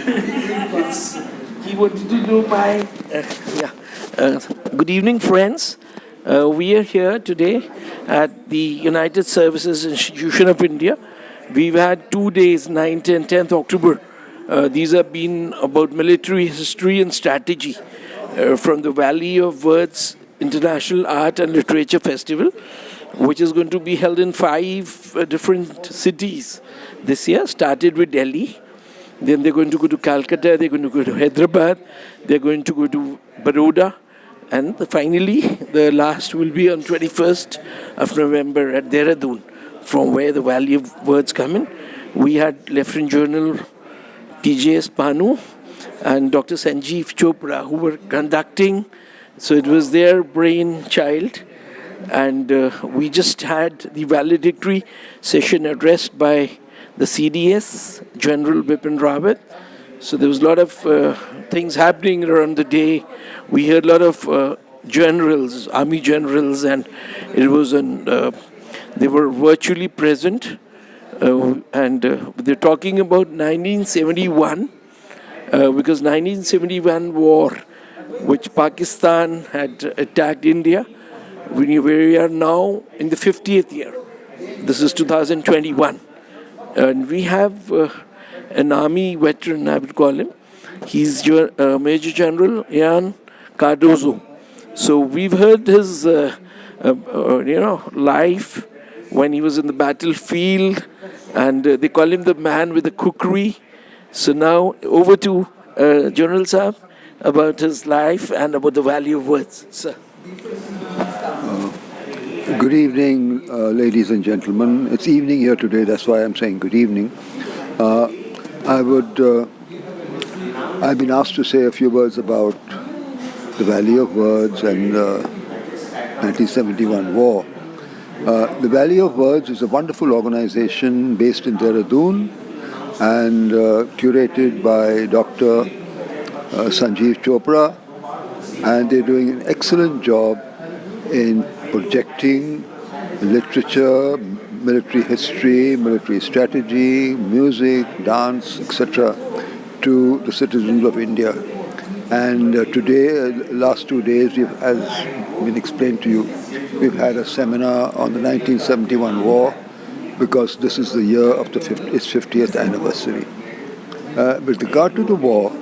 He wanted to know my. Yeah. Good evening, friends. We are here today at the United Services Institution of India. We've had 2 days, 9th and 10th October. These have been about military history and strategy from the Valley of Words International Art and Literature Festival, which is going to be held in five different cities this year. Started with Delhi, then they're going to go to Calcutta, they're going to go to Hyderabad, they're going to go to Baroda, and finally, the last will be on 21st of November at Dehradun, from where the Valley of Words come in. We had Lieutenant General TJS Panu and Dr. Sanjeev Chopra who were conducting. So it was their brainchild. And we just had the valedictory session addressed by the CDS, General Bipin Rawat. So there was a lot of things happening around the day. We heard a lot of generals, army generals, and it was they were virtually present. And they're talking about 1971, because 1971 war, which Pakistan had attacked India. We are now in the 50th year. This is 2021. And we have an army veteran, I would call him. He's Major General Ian Cardozo. So we've heard his, life when he was in the battlefield, and they call him the man with the cookery. So now over to General Saab about his life and about the value of words. Sir. Good evening, ladies and gentlemen. It's evening here today, that's why I'm saying good evening. I've been asked to say a few words about the Valley of Words and 1971 war. The Valley of Words is a wonderful organization based in Dehradun and curated by Dr. Sanjeev Chopra, and they're doing an excellent job in projecting literature, military history, military strategy, music, dance, etc. to the citizens of India. And today, last 2 days, as been explained to you, we've had a seminar on the 1971 war, because this is the year of its 50th anniversary. With regard to the war,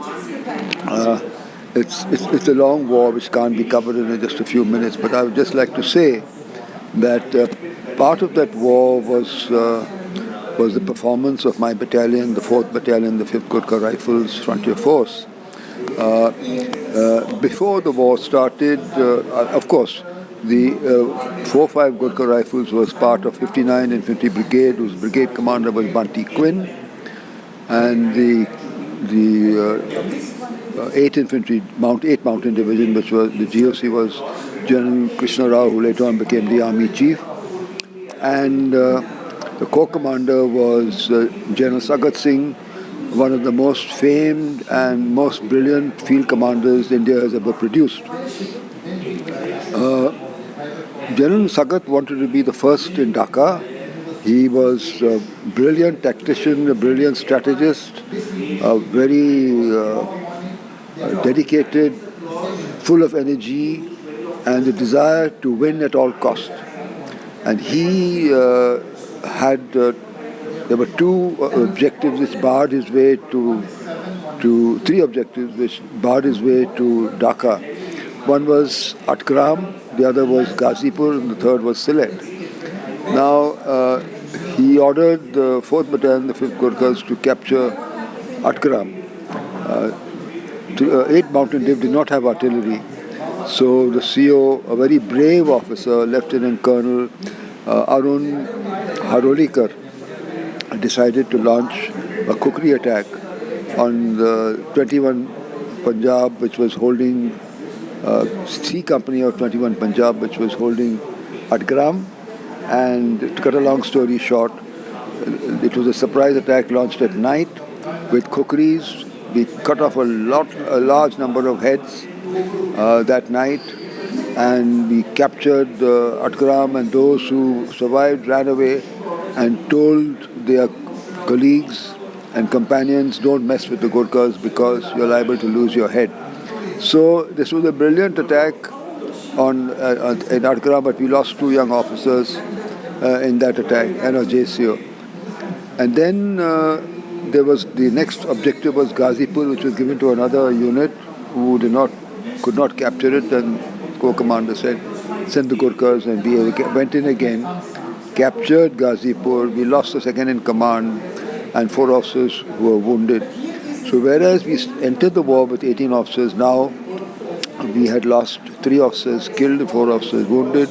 it's a long war which can't be covered in just a few minutes, but I would just like to say that part of that war was the performance of my battalion, the 4th Battalion, the 5th Gurkha Rifles Frontier Force. Before the war started, of course, the 4-5 Gurkha Rifles was part of 59 Infantry Brigade, whose brigade commander was Bunty Quinn, and the 8th Infantry 8th Mountain Division, which was the GOC, was General Krishna Rao, who later on became the Army Chief, and the corps commander was General Sagat Singh, one of the most famed and most brilliant field commanders India has ever produced. General Sagat wanted to be the first in Dhaka. He was a brilliant tactician, a brilliant strategist, a very dedicated, full of energy, and the desire to win at all costs. And he there were two objectives which barred his way to three objectives which barred his way to Dhaka. One was Atgram, the other was Ghazipur, and the third was Sylhet. Now, he ordered the 4th Battalion, the 5th Gurkhas, to capture Atgram. 8th Mountain Div did not have artillery, so the CO, a very brave officer, Lieutenant Colonel Arun Harolikar, decided to launch a cookery attack on the 21 Punjab, which was holding C Company of 21 Punjab, which was holding Atgram. And to cut a long story short, it was a surprise attack launched at night with cookeries. We cut off a large number of heads that night, and we captured Atgram, and those who survived ran away and told their colleagues and companions, don't mess with the Gurkhas because you're liable to lose your head. So this was a brilliant attack in Adkara, but we lost 2 young officers in that attack and a JCO. And then there was the next objective was Ghazipur, which was given to another unit who could not capture it, and co-commander said, send the Gurkhas, and we went in again, captured Ghazipur. We lost the second in command and 4 officers who were wounded. So whereas we entered the war with 18 officers, now we had lost 3 officers killed, 4 officers wounded.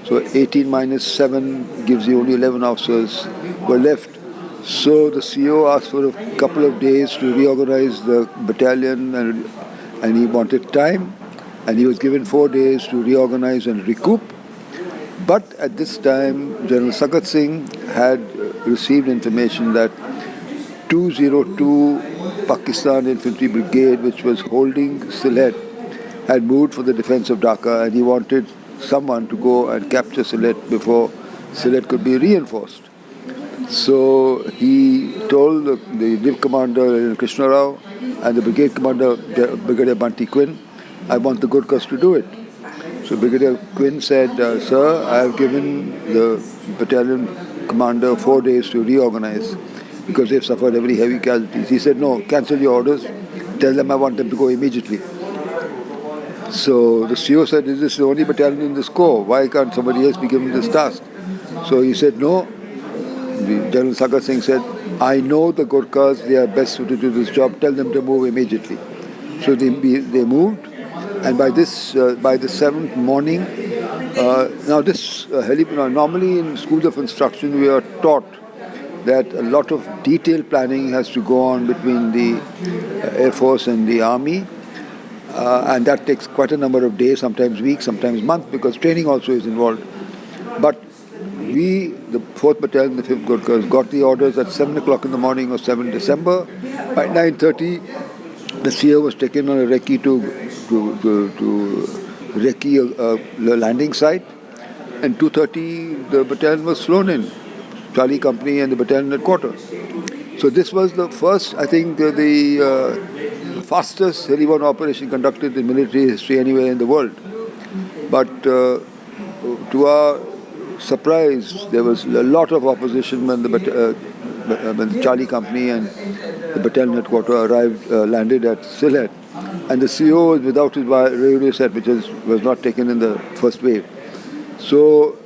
So 18 minus 7 gives you only 11 officers were left. So the CO asked for a couple of days to reorganize the battalion, and he wanted time, and he was given 4 days to reorganize and recoup. But at this time, General Sagat Singh had received information that 202 Pakistan Infantry Brigade, which was holding Sylhet, had moved for the defense of Dhaka, and he wanted someone to go and capture Sylhet before Sylhet could be reinforced. So he told the Div Commander Krishna Rao and the Brigade Commander Brigadier Bunty Quinn, I want the Gurkhas to do it. So Brigadier Quinn said, sir, I have given the battalion commander 4 days to reorganize because they've suffered very heavy casualties. He said, no, cancel your orders, tell them I want them to go immediately. So the CO said, this is the only battalion in this corps, why can't somebody else be given this task? So he said, no. The General Sagat Singh said, I know the Gurkhas, they are best suited to this job, tell them to move immediately. So they moved, and by the 7th morning, normally in schools of instruction we are taught that a lot of detailed planning has to go on between the Air Force and the Army, and that takes quite a number of days, sometimes weeks, sometimes months, because training also is involved. But we, the 4th Battalion, the 5th Gurkhas, got the orders at 7 o'clock in the morning of 7 December. By 9:30, the CO was taken on a recce to recce the landing site, and 2:30 the battalion was flown in, Charlie Company and the battalion headquarters. So this was the first, I think, the fastest heli-borne operation conducted in military history anywhere in the world. But to our surprise, there was a lot of opposition when the Charlie Company and the battalion headquarters landed at Sylhet, and the CO was without his radio set, which was not taken in the first wave. So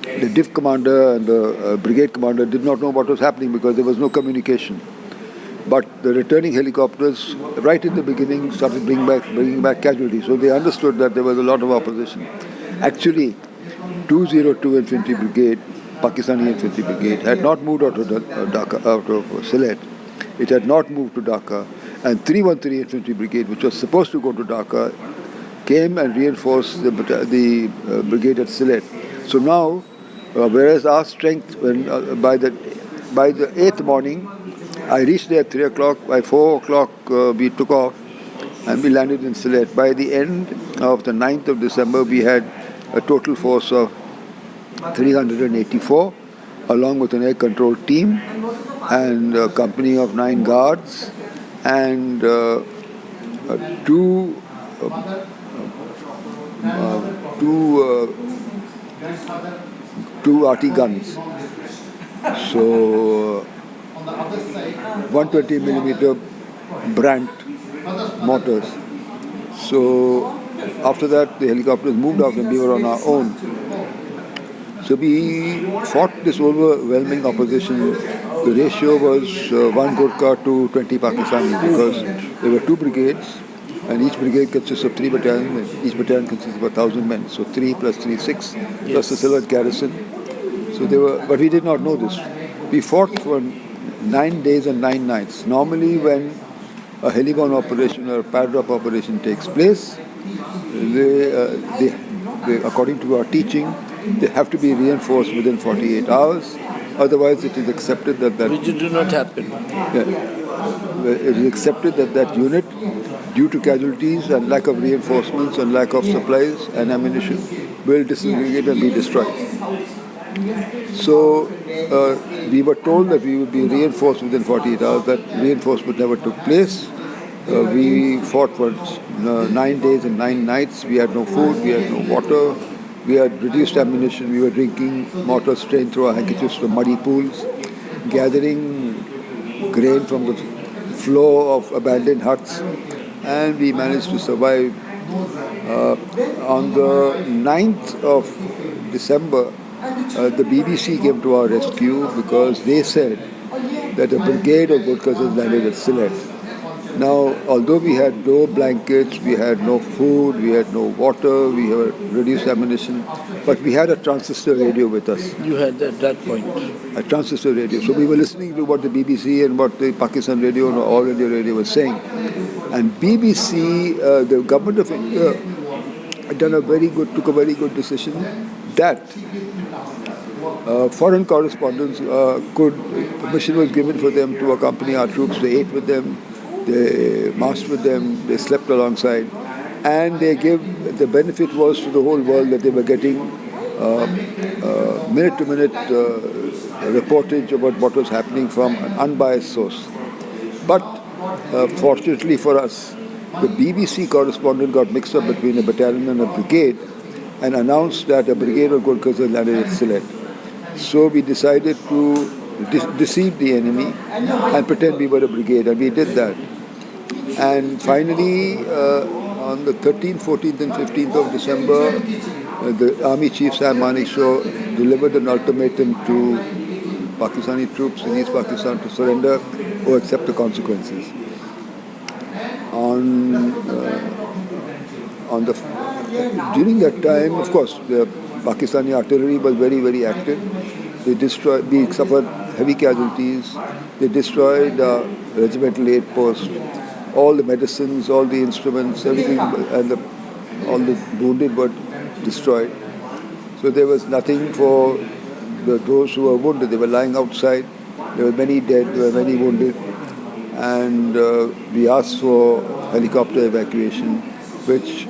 the Div Commander and the Brigade Commander did not know what was happening because there was no communication. But the returning helicopters, right in the beginning, started bringing back casualties. So they understood that there was a lot of opposition. Actually, 202 Infantry Brigade, Pakistani Infantry Brigade, had not moved out of Sylhet. It had not moved to Dhaka. And 313 Infantry Brigade, which was supposed to go to Dhaka, came and reinforced the brigade at Sylhet. So now, whereas our strength, by the 8th morning, I reached there at 3 o'clock. By 4 o'clock, we took off and we landed in Sylhet. By the end of the 9th of December, we had a total force of 384, along with an air control team and a company of 9 guards and two RT guns. So 120 millimeter Brandt mortars. So after that, the helicopters moved out and we were on our own. So we fought this overwhelming opposition. The ratio was 1 Gurkha to 20 Pakistanis because there were 2 brigades and each brigade consists of 3 battalions and each battalion consists of 1,000 men. So 3 plus 3, 6, plus the Sylhet garrison. So but we did not know this. We fought for 9 days and 9 nights. Normally when a heli-borne operation or a pad-drop operation takes place, they, according to our teaching, they have to be reinforced within 48 hours. Otherwise, it is accepted that which did not happen. It is accepted that unit, due to casualties and lack of reinforcements and lack of supplies and ammunition, will disintegrate and be destroyed. So we were told that we would be reinforced within 48 hours. That reinforcement never took place. We fought for 9 days and 9 nights. We had no food, we had no water, we had reduced ammunition. We were drinking water strained through our handkerchiefs from muddy pools, gathering grain from the floor of abandoned huts, and we managed to survive. On the 9th of December, the BBC came to our rescue because they said that a brigade of Gurkhas had landed at Sylhet. Now, although we had no blankets, we had no food, we had no water, we had reduced ammunition, but we had a transistor radio with us. You had at that point. A transistor radio. So we were listening to what the BBC and what the Pakistan radio and All India Radio was saying. And BBC, the government of India, had took a very good decision that foreign correspondents permission was given for them to accompany our troops. They ate with them, they marched with them, they slept alongside, and they gave the benefit was to the whole world that they were getting minute-to-minute reportage about what was happening from an unbiased source. But fortunately for us, the BBC correspondent got mixed up between a battalion and a brigade and announced that a brigade of Gurkhas had landed at Sylhet. So we decided to deceive the enemy and pretend we were a brigade, and we did that. And finally, on the 13th, 14th and 15th of December, the Army Chief Sam Manekshaw delivered an ultimatum to Pakistani troops in East Pakistan to surrender or accept the consequences. During that time, of course, the Pakistani artillery was very, very active. We suffered heavy casualties. They destroyed regimental aid posts, all the medicines, all the instruments, everything, and all the wounded were destroyed. So there was nothing for those who were wounded. They were lying outside. There were many dead, there were many wounded. And we asked for helicopter evacuation, which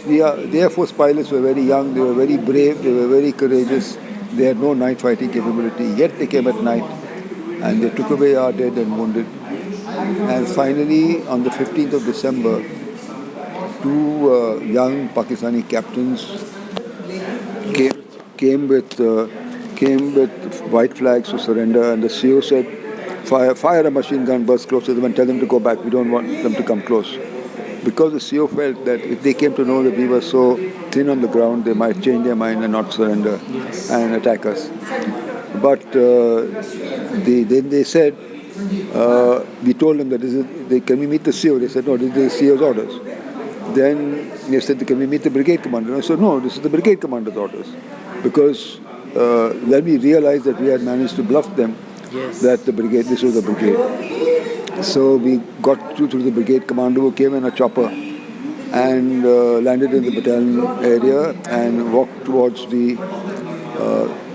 the Air Force pilots were very young, they were very brave, they were very courageous. They had no night fighting capability, yet they came at night and they took away our dead and wounded. And finally, on the 15th of December, two young Pakistani captains came with white flags to surrender, and the CO said, fire a machine gun, burst close to them and tell them to go back. We don't want them to come close. Because the CO felt that if they came to know that we were so thin on the ground, they might change their mind and not surrender and attack us. But then they said, we told them that can we meet the CO? They said, no, this is the CO's orders. Then they said, can we meet the brigade commander? And I said, no, this is the brigade commander's orders. Because then we realized that we had managed to bluff them that this was the brigade. So we got through to the brigade commander, who came in a chopper and landed in the battalion area and walked towards the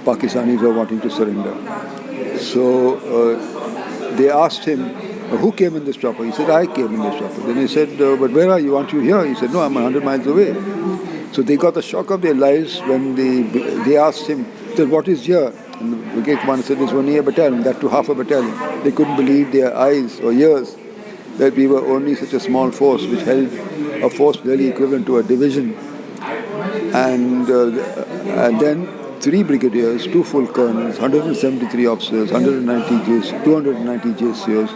Pakistanis who were wanting to surrender. So they asked him, who came in this chopper? He said, I came in this chopper. Then he said, but where are you? Aren't you here? He said, no, I'm 100 miles away. So they got the shock of their lives when they asked him, said, what is here? And the brigade commander said, there's only a battalion, that to half a battalion. They couldn't believe their eyes or ears that we were only such a small force which held a force really equivalent to a division. And then 3 brigadiers, 2 full colonels, 173 officers, 290 JCOs,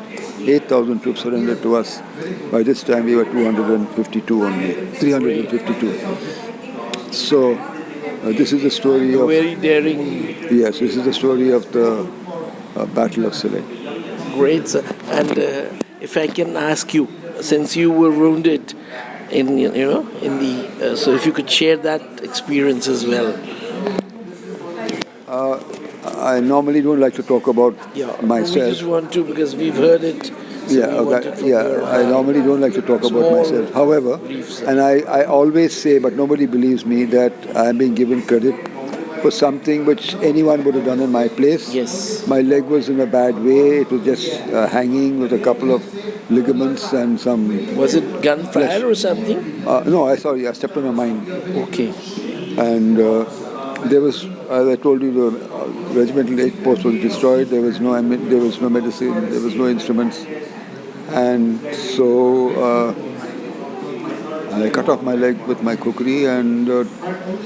8,000 troops surrendered to us. By this time we were 252 only, 352. So this is the story of... Very daring. Yes, this is the story of the Battle of Sylhet. Great, sir. And if I can ask you, since you were wounded so if you could share that experience as well. I normally don't like to talk about myself. We just want to, because we've heard it. So I normally don't like to talk about myself. However, and I always say, but nobody believes me, that I'm being given credit for something which anyone would have done in my place. Yes. My leg was in a bad way. It was just hanging with a couple of ligaments and some... Was it gunfire or something? No, I stepped on a mine. Okay. And there was, as I told you, the regimental aid post was destroyed. There was no medicine. There was no instruments, and so I cut off my leg with my kukri, and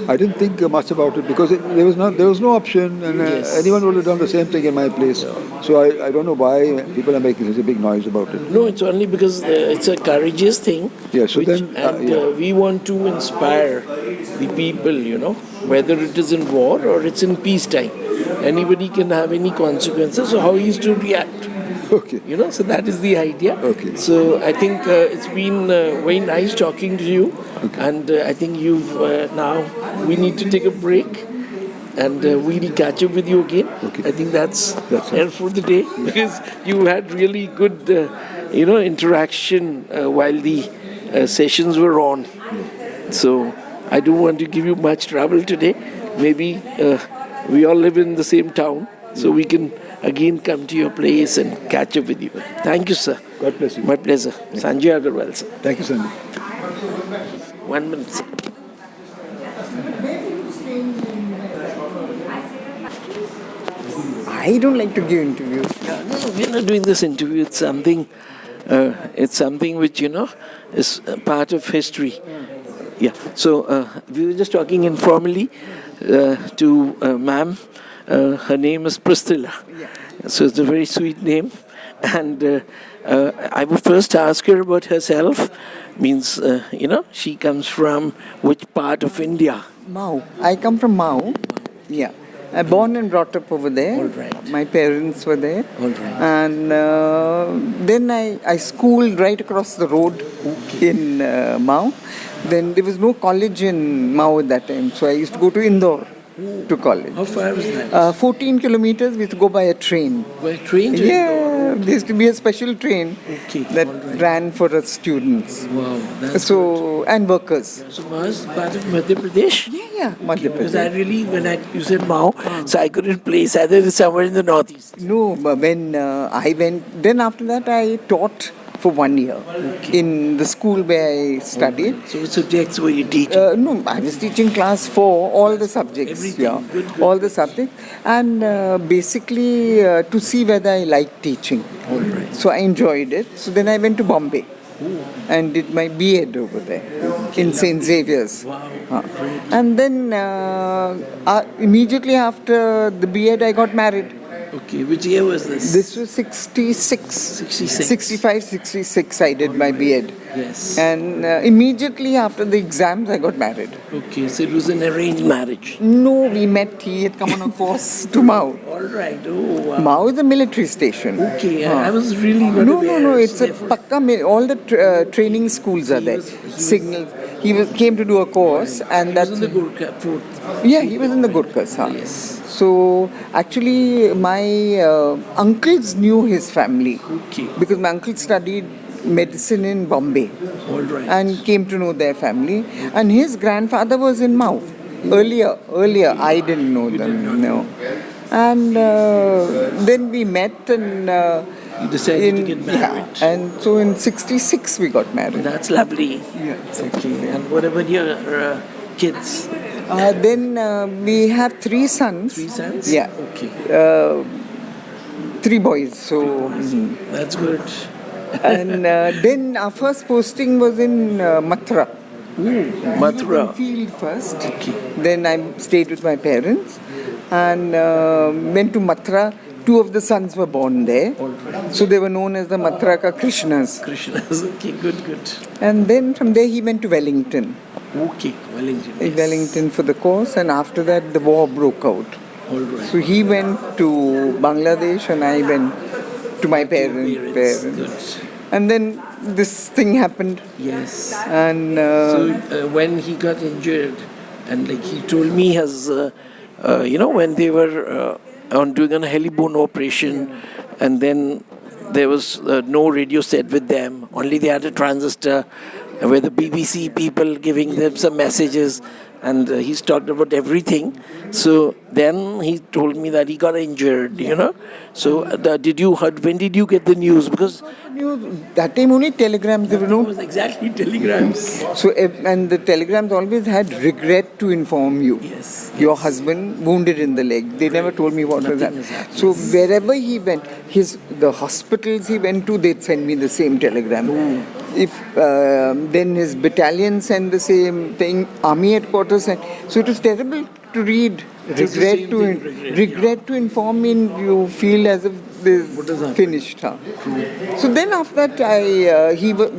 I didn't think much about it because there was no option, and anyone would have done the same thing in my place. So I don't know why people are making such a big noise about it. No, it's only because it's a courageous thing. Yeah, so We want to inspire the people, whether it is in war or it's in peacetime. Anybody can have any consequences, so how he is to react. Okay. So that is the idea. Okay. So I think it's been very nice talking to you. Okay. And I think now we need to take a break and we'll catch up with you again. Okay. I think that's it. it for the day because you had really good, interaction while the sessions were on. So I don't want to give you much trouble today. Maybe we all live in the same town, so we can again come to your place and catch up with you. Thank you, sir. God bless you. My pleasure. Sanjay Agarwal, sir. Thank you, Sandy. 1 minute, sir. I don't like to give interviews. No, we're not doing this interview. It's something which, is a part of history. Yeah. So we were just talking informally to ma'am. Her name is Priscilla. So it's a very sweet name. And I would first ask her about herself. Means, she comes from which part of India? Mau. I come from Mau. Yeah. I'm born and brought up over there. All right. My parents were there. All right. And then I schooled right across the road in Mau. Then there was no college in Mau at that time. So I used to go to Indore to college. How far was that? 14 kilometers, we used to go by a train. By train to Yeah, there used to be a special train Okay, that all right. ran for us students. Wow, that's So, and workers. So was part of Madhya Pradesh? Yeah, Madhya Because I Pradesh. really, you said Mao, so I couldn't place either it's somewhere in the northeast. No, but when I went, then after that I taught for 1 year in the school where I studied. So what subjects were you teaching? No, I was teaching class 4, all the subjects. Everything. Yeah, Good. all the subjects. And basically to see whether I liked teaching. All right. So I enjoyed it. So then I went to Bombay and did my B.Ed over there in St. Xavier's. Wow. Great. And then immediately after the B.Ed, I got married. Okay, which year was this? This was 66. 66. 65, 66, I did my B.Ed. Yes. And immediately after the exams, I got married. Okay, so it was an arranged marriage. No, we met. He had come on a course to Mau. All right. Oh, wow. Mau is a military station. Okay, I was really not No, aware. no, no. It's a Therefore- pakka. All the training schools are there. Signals. He came to do a course, and He was that's in the Gurkha fort. yeah. He was in the Gurkhas. Huh? Yes. So actually, my uncles knew his family Okay. because my uncle studied medicine in Bombay All right. and came to know their family. And his grandfather was in Mau. Earlier, I didn't know them. No. And then we met and. You decided to get married. Yeah, and so in 66 we got married. That's lovely. Yeah. Okay. And what about your kids? Then we have 3 sons. 3 sons? Yeah. Okay. 3 boys. So, That's good. and then our first posting was in Mathura. Mathura. Field first. Okay. Then I stayed with my parents and went to Mathura. 2 of the sons were born there. So they were known as the Mathraka Krishnas. Krishna's. Okay, good. And then from there he went to Wellington. Okay, Wellington. In Yes. Wellington for the course, and after that the war broke out. All right. So he went to Bangladesh and I went to my parents. Good. And then this thing happened. Yes. And So when he got injured, and like he told me, when they were doing a helibone operation, and then there was no radio set with them. Only they had a transistor where the BBC people giving them some messages. and he's talked about everything. So then he told me that he got injured, you know. So did you heard? When did you get the news? Because That time only telegrams, there were it no. was exactly telegrams. So, and the telegrams always had regret to inform you. Yes. Your husband wounded in the leg. They never told me what was Nothing that. has happened. So wherever he went, the hospitals he went to, they'd send me the same telegram. If then his battalion sent the same thing, army headquarters sent. So it was terrible to read. It was the same thing, regret, To inform me, you feel as if What has this happened? finished. Huh? So then after that,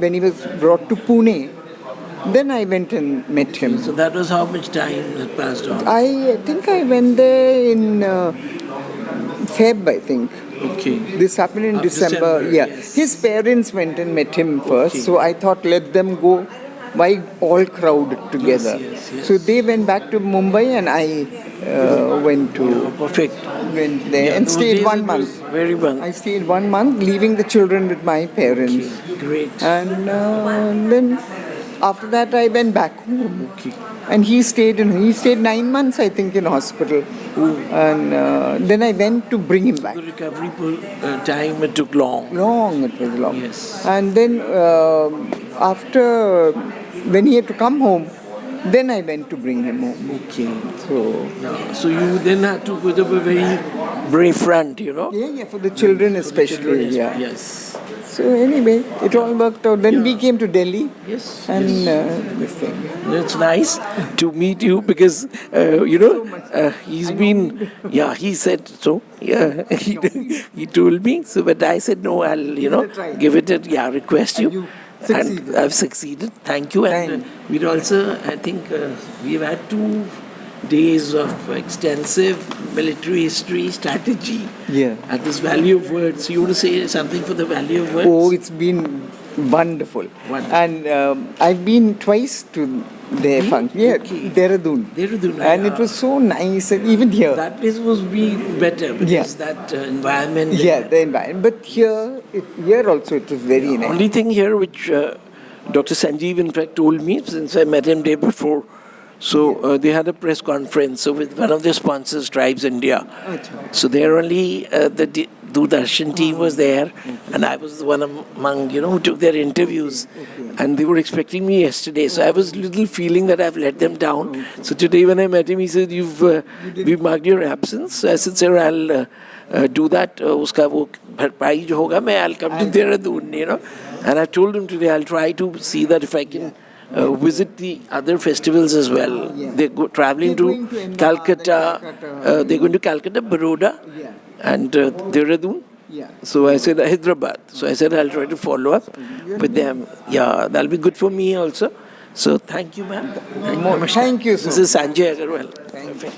when he was brought to Pune, then I went and met him. So that was how much time that passed on. I think I went there in Feb, I think. Okay. This happened in December. Yeah. Yes. His parents went and met him first, Okay. so I thought let them go. Why all crowded together? Yes. So they went back to Mumbai and I went Perfect. there Yeah, and those stayed days 1 it month. was very well. I stayed 1 month, leaving the children with my parents. Great. And then after that I went back home. Okay. And he stayed 9 months, I think, in hospital. And then I went to bring him back. The recovery time, it took long. It was long. Yes. And then after, when he had to come home, then I went to bring him home. Okay. So, Yeah. So you then had to put up a very brave front, you know. yeah, for the children For the especially, children, yeah. Yes. So anyway, it all worked out. Then we came to Delhi. Yes. And this thing. It's nice to meet you because, he's been, he said so. Yeah, he told me. So, but I said, no, I'll, Try. give it a, request you. And you And succeeded. I've succeeded. Thank you. And we'd also, I think, we've had 2 days of extensive military history strategy. Yeah. At this Valley of Words. You want to say something for the Valley of Words? Oh, it's been wonderful. Wonderful. And I've been twice to their function. Yeah, Okay. Dehradun. Dehradun, And yeah. it was so nice. And even here. That place was be better because Yeah. that environment. Yeah, the environment. But here also it was very nice. Only thing here which Dr. Sanjeev in fact told me since I met him day before. So they had a press conference with one of their sponsors, Tribes India. So there only the Doordarshan team was there, and I was one among who took their interviews, and they were expecting me yesterday. So I was little feeling that I've let them down. So today when I met him, he said, "We've marked your absence." So I said, "Sir, I'll do that. Uska wo bharpai jo hoga, I'll come to Dehradun, And I told him today I'll try to see that if I can. Visit the other festivals as well. Yeah. They're traveling They're to going to Ahmedabad, Calcutta. Calcutta. They're going to Calcutta, Baroda, Yeah. and Dehradun. Yeah. So I said Hyderabad. So I said I'll try to follow up with them. Yeah, that'll be good for me also. So thank you, ma'am. Thank you, sir. This is Sanjay Agarwal. Thank you.